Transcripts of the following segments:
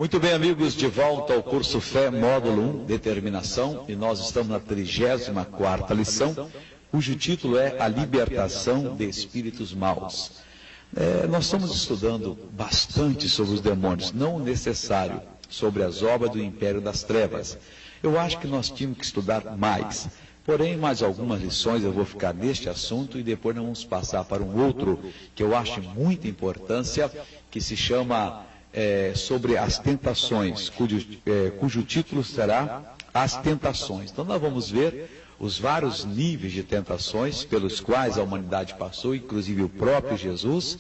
Muito bem, amigos, de volta ao curso Fé, módulo 1, Determinação, e nós estamos na 34ª lição, cujo título é A Libertação de Espíritos Maus. Nós estamos estudando bastante sobre os demônios, não o necessário, sobre as obras do Império das Trevas. Eu acho que nós tínhamos que estudar mais, porém, mais algumas lições eu vou ficar neste assunto e depois nós vamos passar para um outro que eu acho de muita importância, que se chama sobre as tentações, cujo título será As Tentações. Então nós vamos ver os vários níveis de tentações pelos quais a humanidade passou, inclusive o próprio Jesus,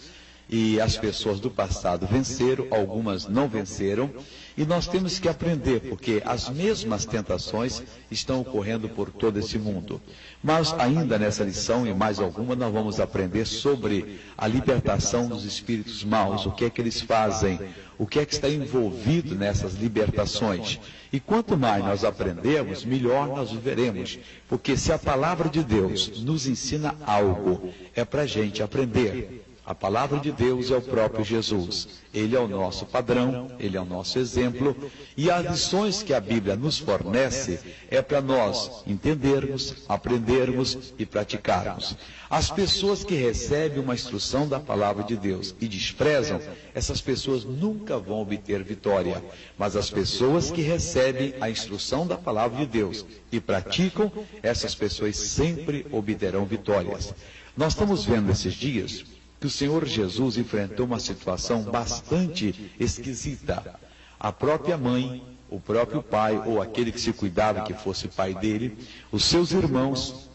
e as pessoas do passado venceram, algumas não venceram, e nós temos que aprender, porque as mesmas tentações estão ocorrendo por todo esse mundo. Mas ainda nessa lição, e mais alguma, nós vamos aprender sobre a libertação dos espíritos maus, o que é que eles fazem, o que é que está envolvido nessas libertações. E quanto mais nós aprendemos, melhor nós viveremos, porque se a palavra de Deus nos ensina algo, é para a gente aprender. A palavra de Deus é o próprio Jesus. Ele é o nosso padrão, ele é o nosso exemplo, e as lições que a Bíblia nos fornece é para nós entendermos, aprendermos e praticarmos. As pessoas que recebem uma instrução da palavra de Deus e desprezam, essas pessoas nunca vão obter vitória. Mas as pessoas que recebem a instrução da palavra de Deus e praticam, essas pessoas sempre obterão vitórias. Nós estamos vendo esses dias que o Senhor Jesus enfrentou uma situação bastante esquisita. A própria mãe, o próprio pai, ou aquele que se cuidava que fosse pai dele, os seus irmãos,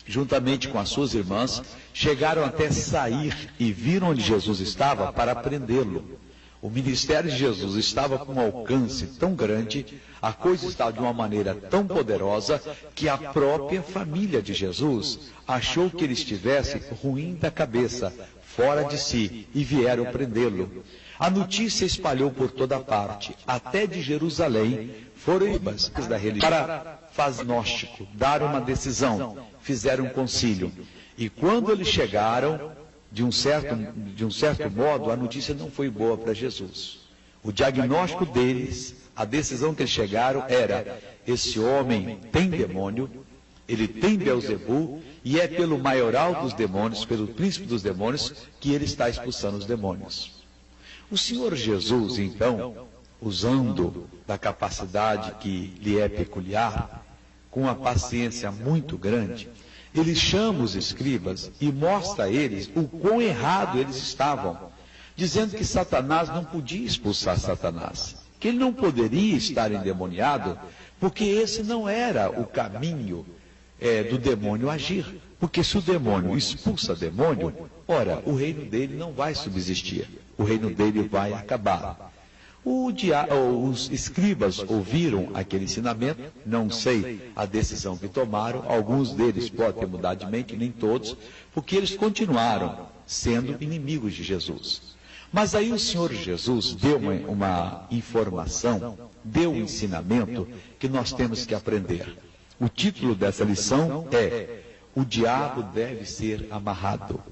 juntamente com as suas irmãs, chegaram até sair e viram onde Jesus estava para prendê-lo. O ministério de Jesus estava com um alcance tão grande, a coisa estava de uma maneira tão poderosa, que a própria família de Jesus achou que ele estivesse ruim da cabeça, fora de si, e vieram prendê-lo. A notícia espalhou por toda parte, até de Jerusalém, foram ibas da religião para fagnóstico, dar uma decisão, fizeram um concílio. E quando eles chegaram, de um certo modo, a notícia não foi boa para Jesus. O diagnóstico deles, a decisão que eles chegaram era: esse homem tem demônio, ele tem Beelzebu, e é pelo maioral dos demônios, pelo príncipe dos demônios, que ele está expulsando os demônios. O Senhor Jesus, então, usando da capacidade que lhe é peculiar, com uma paciência muito grande, ele chama os escribas e mostra a eles o quão errado eles estavam, dizendo que Satanás não podia expulsar Satanás, que ele não poderia estar endemoniado, porque esse não era o caminho do demônio agir. Porque se o demônio expulsa demônio, ora, o reino dele não vai subsistir, o reino dele vai acabar. Os escribas ouviram aquele ensinamento, não sei a decisão que tomaram, alguns deles podem ter mudado de mente, nem todos, porque eles continuaram sendo inimigos de Jesus. Mas aí o Senhor Jesus deu uma informação, deu um ensinamento que nós temos que aprender. O título dessa lição é: o diabo deve ser amarrado.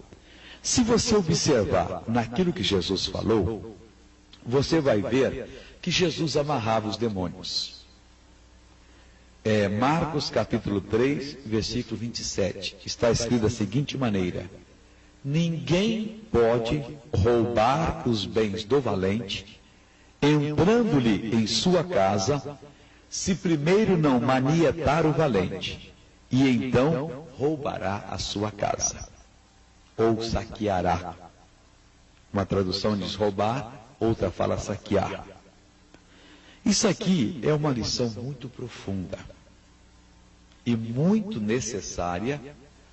Se você observar naquilo que Jesus falou, você vai ver que Jesus amarrava os demônios. Marcos capítulo 3, versículo 27, está escrito da seguinte maneira: ninguém pode roubar os bens do valente, entrando-lhe em sua casa, se primeiro não manietar o valente, e então roubará a sua casa, ou saqueará. Uma tradução diz roubar, outra fala saquear. Isso aqui é uma lição muito profunda e muito necessária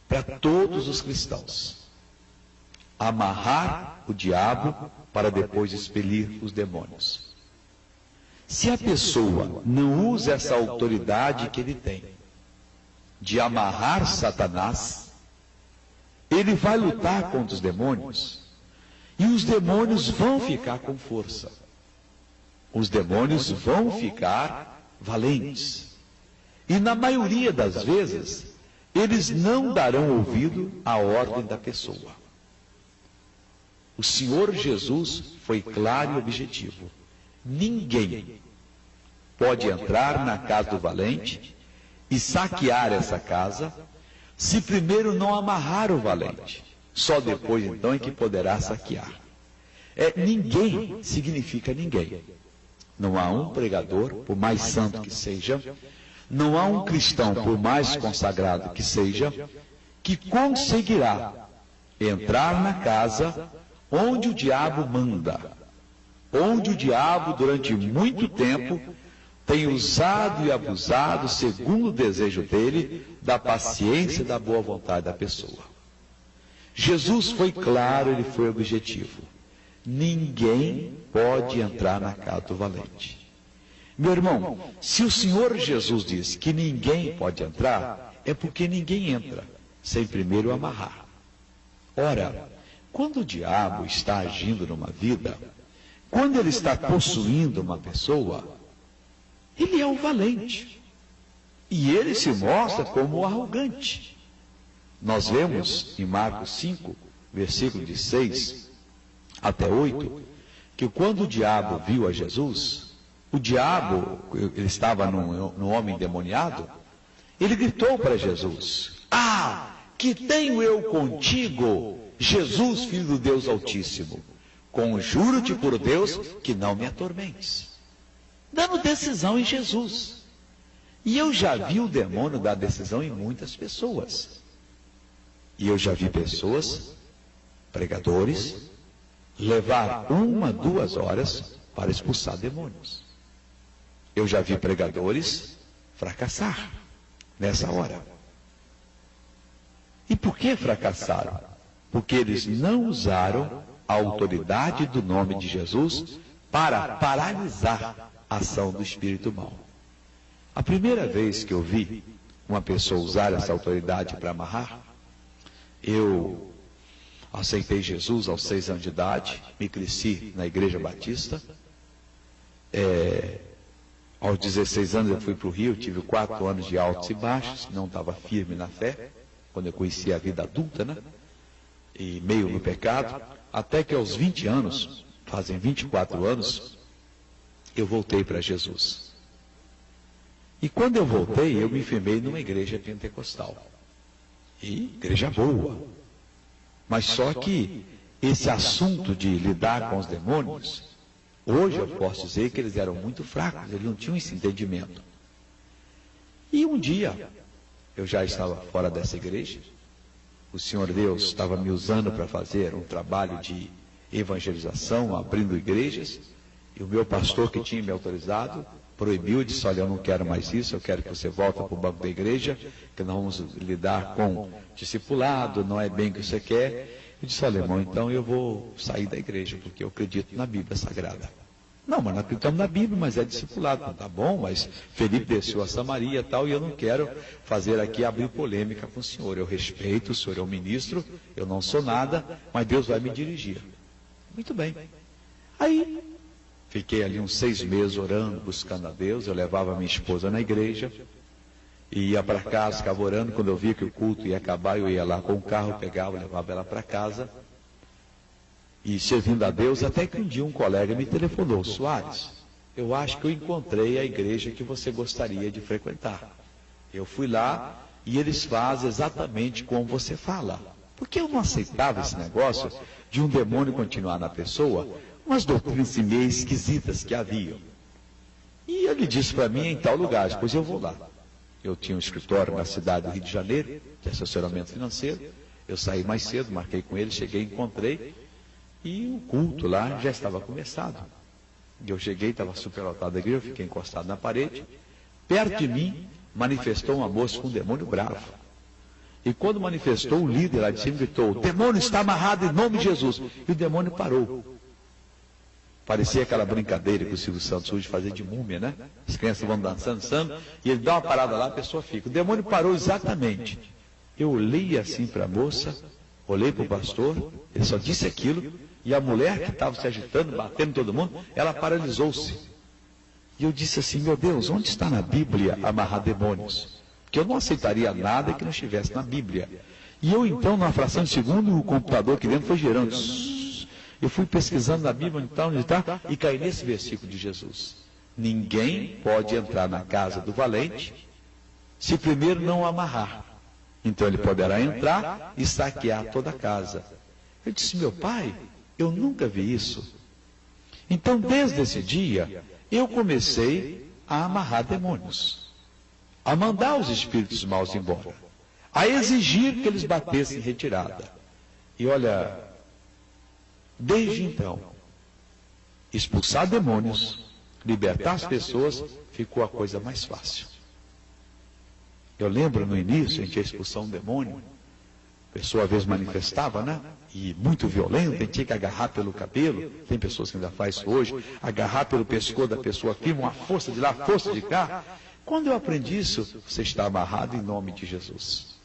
para todos os cristãos. Amarrar o diabo para depois expelir os demônios. Se a pessoa não usa essa autoridade que ele tem de amarrar Satanás, ele vai lutar contra os demônios e os demônios vão ficar com força. Os demônios vão ficar valentes. E na maioria das vezes, eles não darão ouvido à ordem da pessoa. O Senhor Jesus foi claro e objetivo. ninguém pode entrar na casa do valente e saquear essa casa, se primeiro não amarrar o valente. Só depois, então, é que poderá saquear. Ninguém significa ninguém. Não há um pregador, por mais santo que seja, não há um cristão, por mais consagrado que seja, que conseguirá entrar na casa onde o diabo manda, onde o diabo, durante muito tempo, tem usado e abusado, segundo o desejo dele, da paciência e da boa vontade da pessoa. Jesus foi claro, ele foi objetivo. Ninguém pode entrar na casa do valente. Meu irmão, se o Senhor Jesus disse que ninguém pode entrar, é porque ninguém entra sem primeiro amarrar. Ora, quando o diabo está agindo numa vida, quando ele está possuindo uma pessoa, ele é o valente. E ele se mostra como o arrogante. Nós vemos em Marcos 5, versículo de 6 até 8, que quando o diabo viu a Jesus, o diabo, ele estava no homem endemoniado, ele gritou para Jesus: "Ah, que tenho eu contigo, Jesus, Filho do Deus Altíssimo? Conjuro-te por Deus que não me atormentes." Dando decisão em Jesus. E eu já vi o demônio dar decisão em muitas pessoas. E eu já vi pessoas, pregadores, levar 1, 2 horas para expulsar demônios. Eu já vi pregadores fracassar nessa hora. E por que fracassaram? Porque eles não usaram a autoridade do nome de Jesus para paralisar a ação do espírito mau. A primeira vez que eu vi uma pessoa usar essa autoridade para amarrar, eu aceitei Jesus aos 6 anos de idade, me cresci na Igreja Batista. Aos 16 anos eu fui para o Rio, tive 4 anos de altos e baixos, não estava firme na fé, quando eu conheci a vida adulta, né? E meio no pecado, até que aos 20 anos, fazem 24 anos, eu voltei para Jesus. E quando eu voltei, eu me firmei numa igreja pentecostal. E igreja boa. Mas só que esse assunto de lidar com os demônios, hoje eu posso dizer que eles eram muito fracos, eles não tinham esse entendimento. E um dia, eu já estava fora dessa igreja, o Senhor Deus estava me usando para fazer um trabalho de evangelização, abrindo igrejas, e o meu pastor que tinha me autorizado, proibiu, disse: "Olha, eu não quero mais isso, eu quero que você volte para o banco da igreja, que nós vamos lidar com discipulado, não é bem o que você quer." Eu disse: "Olha, irmão, então eu vou sair da igreja, porque eu acredito na Bíblia Sagrada." "Não, mas nós acreditamos na Bíblia, mas é discipulado." "Tá bom, mas Felipe desceu a Samaria e tal, e eu não quero fazer aqui abrir polêmica com o senhor. Eu respeito, o senhor é um ministro, eu não sou nada, mas Deus vai me dirigir." Muito bem. Aí, fiquei ali uns 6 meses orando, buscando a Deus. Eu levava minha esposa na igreja, e ia para casa, ficava orando. Quando eu via que o culto ia acabar, eu ia lá com o carro, pegava, levava ela para casa, e servindo a Deus, até que um dia um colega me telefonou: "Soares, eu acho que eu encontrei a igreja que você gostaria de frequentar." Eu fui lá, e eles fazem exatamente como você fala. Porque eu não aceitava esse negócio de um demônio continuar na pessoa, umas doutrinas meio esquisitas que haviam. E ele disse para mim: "em tal lugar." Depois eu vou lá. Eu tinha um escritório na cidade do Rio de Janeiro, de assessoramento financeiro. Eu saí mais cedo, marquei com ele, cheguei, encontrei, e o culto lá já estava começado. E eu cheguei, estava superlotado a igreja, eu fiquei encostado na parede. Perto de mim, manifestou uma moça com um demônio bravo. E quando manifestou, o líder lá de cima gritou: "O demônio está amarrado em nome de Jesus." E o demônio parou. Parecia aquela brincadeira que o Silvio Santos hoje fazia de múmia, né? As crianças vão dançando, e ele dá uma parada lá, a pessoa fica. O demônio parou exatamente. Eu olhei assim para a moça, olhei para o pastor, ele só disse aquilo, e a mulher que estava se agitando, batendo todo mundo, ela paralisou-se. E eu disse assim: "Meu Deus, onde está na Bíblia amarrar demônios?" Porque eu não aceitaria nada que não estivesse na Bíblia. E eu então, numa fração de segundo, o computador aqui dentro foi girando. Eu fui pesquisando na Bíblia, onde está, e caí nesse versículo de Jesus. Ninguém pode entrar na casa do valente se primeiro não amarrar. Então ele poderá entrar e saquear toda a casa. Eu disse, meu pai, eu nunca vi isso. Então, desde esse dia, eu comecei a amarrar demônios, a mandar os espíritos maus embora, a exigir que eles batessem retirada. E olha, desde então, expulsar demônios, libertar as pessoas, ficou a coisa mais fácil. Eu lembro no início, a gente ia expulsar um demônio, a pessoa às vezes manifestava, né? E muito violenta, a gente tinha que agarrar pelo cabelo, tem pessoas que ainda fazem isso hoje, agarrar pelo pescoço da pessoa, firma uma força de lá, força de cá. Quando eu aprendi isso, você está amarrado em nome de Jesus.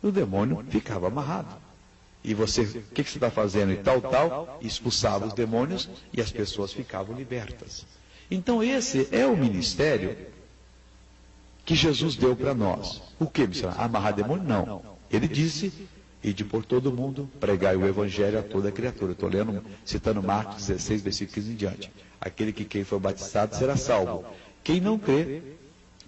O demônio ficava amarrado. E você, o que você está fazendo? E tal, expulsava os demônios e as pessoas ficavam libertas. Então esse é o ministério que Jesus deu para nós. O que, missionário? Amarrar demônio? Não. Ele disse, ide por todo mundo, pregai o evangelho a toda criatura. Estou citando Marcos 16, versículo 15 em diante. Aquele que quem for batizado será salvo. Quem não crê,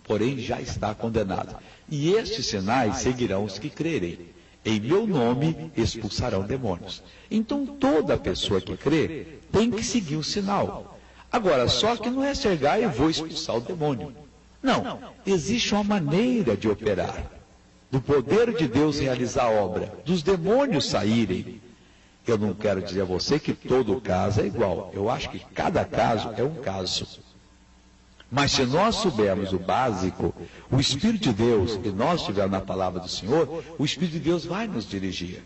porém, já está condenado. E estes sinais seguirão os que crerem. Em meu nome expulsarão demônios. Então toda pessoa que crê tem que seguir o sinal. Agora, só que não é chegar e vou expulsar o demônio. Não, existe uma maneira de operar, do poder de Deus realizar a obra, dos demônios saírem. Eu não quero dizer a você que todo caso é igual. Eu acho que cada caso é um caso. Mas se nós soubermos o básico, o Espírito de Deus, e nós estivermos na palavra do Senhor, o Espírito de Deus vai nos dirigir.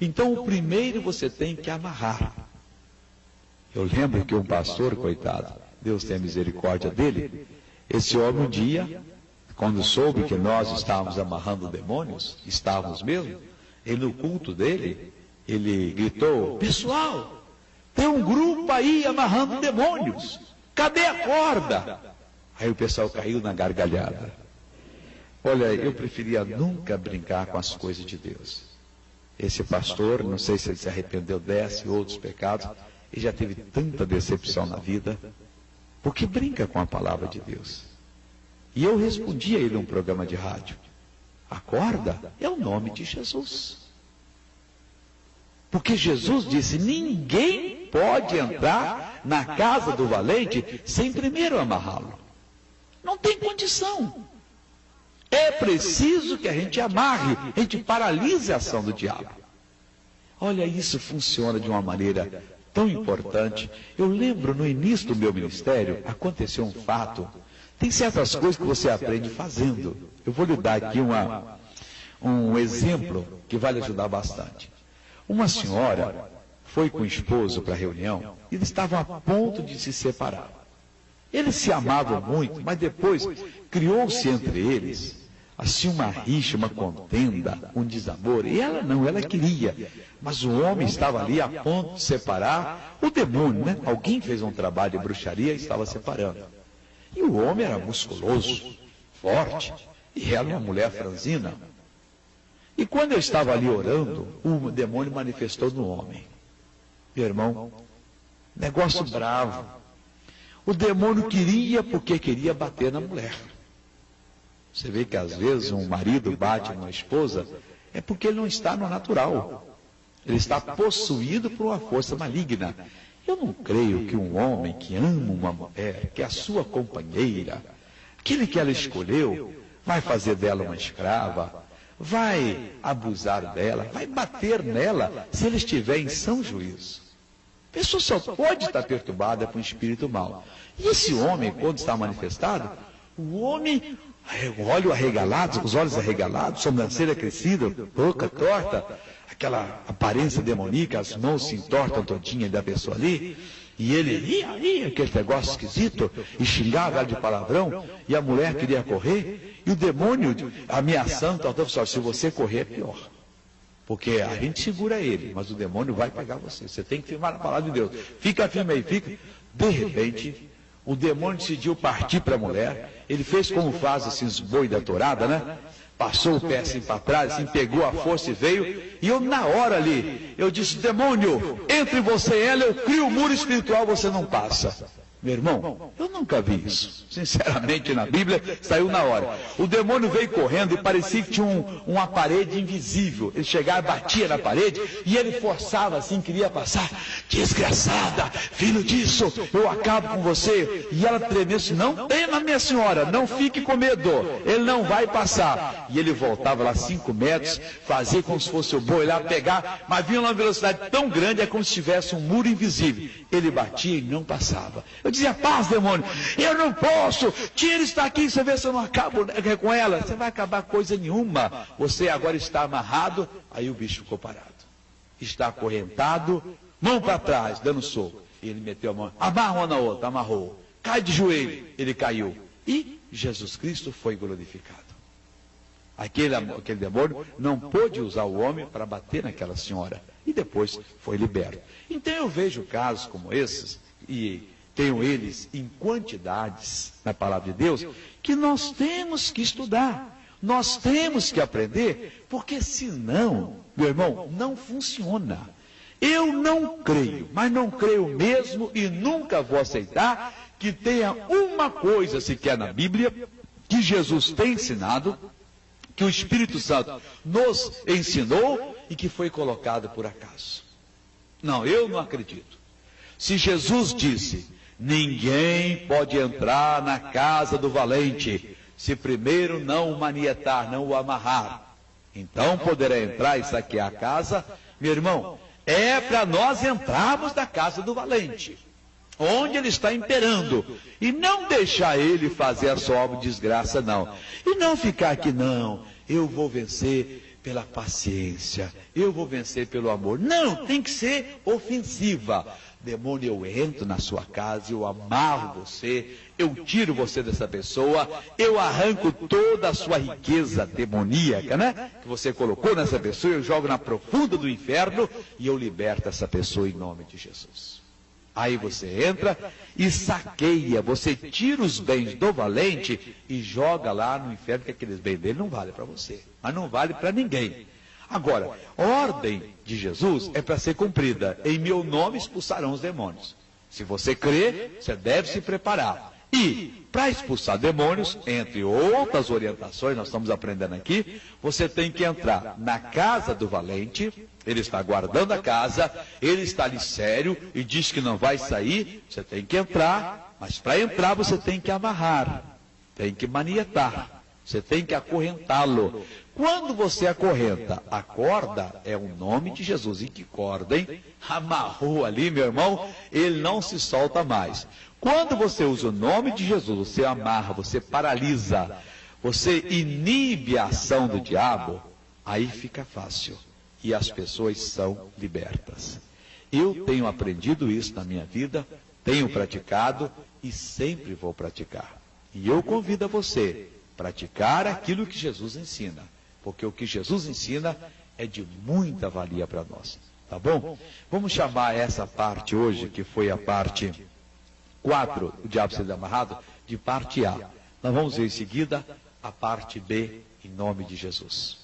Então, o primeiro você tem que amarrar. Eu lembro que um pastor, coitado, Deus tenha misericórdia dele, esse homem um dia, quando soube que nós estávamos amarrando demônios, estávamos mesmo, ele no culto dele, ele gritou, pessoal, tem um grupo aí amarrando demônios, cadê a corda? Aí o pessoal caiu na gargalhada. Olha, eu preferia nunca brincar com as coisas de Deus. Esse pastor, não sei se ele se arrependeu dessa e outros pecados, ele já teve tanta decepção na vida, porque brinca com a palavra de Deus. E eu respondi a ele num programa de rádio, a corda é o nome de Jesus. Porque Jesus disse, ninguém pode entrar na casa do valente sem primeiro amarrá-lo. Não tem condição. É preciso que a gente amarre, a gente paralise a ação do diabo. Olha, isso funciona de uma maneira tão importante. Eu lembro, no início do meu ministério, aconteceu um fato. Tem certas coisas que você aprende fazendo. Eu vou lhe dar aqui um exemplo que vai lhe ajudar bastante. Uma senhora foi com o esposo para a reunião e eles estavam a ponto de se separar. Eles se amavam muito, mas depois criou-se entre eles assim uma rixa, uma contenda, um desamor. E ela não, ela queria. Mas o homem estava ali a ponto de separar o demônio, né? Alguém fez um trabalho de bruxaria e estava separando. E o homem era musculoso, forte, e ela uma mulher franzina. E quando eu estava ali orando, o demônio manifestou no homem. Meu irmão, negócio bravo. O demônio queria porque queria bater na mulher. Você vê que às vezes um marido bate numa esposa, é porque ele não está no natural. Ele está possuído por uma força maligna. Eu não creio que um homem que ama uma mulher, que é a sua companheira, aquele que ela escolheu, vai fazer dela uma escrava, vai abusar dela, vai bater nela, se ele estiver em são juízo. A pessoa só pode estar perturbada por um espírito mau. E esse homem, quando está manifestado, o homem, olho arregalado, os olhos arregalados, sobrancelha crescida, boca torta, aquela aparência demoníaca, as mãos se entortam todinha da pessoa ali, e ele ia, aquele negócio esquisito, e xingava ela de palavrão, e a mulher queria correr, e o demônio ameaçando, se você correr é pior. Porque a gente segura ele, mas o demônio vai pegar você. Você tem que firmar a palavra de Deus. Fica firme aí, fica. De repente, o demônio decidiu partir para a mulher. Ele fez como faz esses boi da tourada, né? Passou o pé assim para trás, assim, pegou a força e veio. E eu, na hora ali, eu disse: demônio, entre você e ela eu crio o muro espiritual, você não passa. Meu irmão, eu nunca vi isso. Sinceramente, na Bíblia, saiu na hora. O demônio veio correndo e parecia que tinha uma parede invisível. Ele chegava, batia na parede e ele forçava assim, queria passar. Desgraçada, filho disso, eu acabo com você. E ela tremeu assim: não tema, minha senhora, não fique com medo, ele não vai passar. E ele voltava lá 5 metros, fazia como se fosse o boi lá, pegar, mas vinha numa velocidade tão grande, é como se tivesse um muro invisível. Ele batia e não passava. Eu dizia: paz, demônio, eu não posso, tira isso daqui, você vê se eu não acabo com ela. Você vai acabar coisa nenhuma, você agora está amarrado. Aí o bicho ficou parado, está acorrentado, mão para trás, dando soco. E ele meteu a mão, amarra uma na outra, amarrou, cai de joelho, ele caiu. E Jesus Cristo foi glorificado. Aquele demônio não pôde usar o homem para bater naquela senhora. E depois foi liberto. Então eu vejo casos como esses, e tenho eles em quantidades na palavra de Deus, que nós temos que estudar, nós temos que aprender, porque senão, meu irmão, não funciona. Eu não creio, mas não creio mesmo e nunca vou aceitar que tenha uma coisa sequer na Bíblia que Jesus tem ensinado, que o Espírito Santo nos ensinou e que foi colocado por acaso. Não, eu não acredito. Se Jesus disse: ninguém pode entrar na casa do valente se primeiro não o manietar, não o amarrar, então poderá entrar e saquear a casa. Meu irmão, é para nós entrarmos na casa do valente, onde ele está imperando, e não deixar ele fazer a sua obra de desgraça, não. E não ficar aqui: não, eu vou vencer pela paciência, eu vou vencer pelo amor. Não, tem que ser ofensiva. Demônio, eu entro na sua casa, eu amarro você, eu tiro você dessa pessoa, eu arranco toda a sua riqueza demoníaca, né, que você colocou nessa pessoa, eu jogo na profunda do inferno e eu liberto essa pessoa em nome de Jesus. Aí você entra e saqueia, você tira os bens do valente e joga lá no inferno, que aqueles bens dele não valem para você, mas não vale para ninguém. Agora, a ordem de Jesus é para ser cumprida: em meu nome expulsarão os demônios. Se você crê, você deve se preparar. E, para expulsar demônios, entre outras orientações, nós estamos aprendendo aqui, você tem que entrar na casa do valente. Ele está guardando a casa, ele está ali sério e diz que não vai sair. Você tem que entrar, mas para entrar você tem que amarrar, tem que manietar, você tem que acorrentá-lo. Quando você acorrenta, a corda é o nome de Jesus. E que corda, hein? Amarrou ali, meu irmão, ele não se solta mais. Quando você usa o nome de Jesus, você amarra, você paralisa, você inibe a ação do diabo, aí fica fácil. E as pessoas são libertas. Eu tenho aprendido isso na minha vida, tenho praticado e sempre vou praticar. E eu convido a você a praticar aquilo que Jesus ensina, porque o que Jesus ensina é de muita valia para nós. Tá bom? Vamos chamar essa parte hoje, que foi a parte 4, o diabo sendo amarrado, de parte A. Nós vamos ver em seguida a parte B, em nome de Jesus.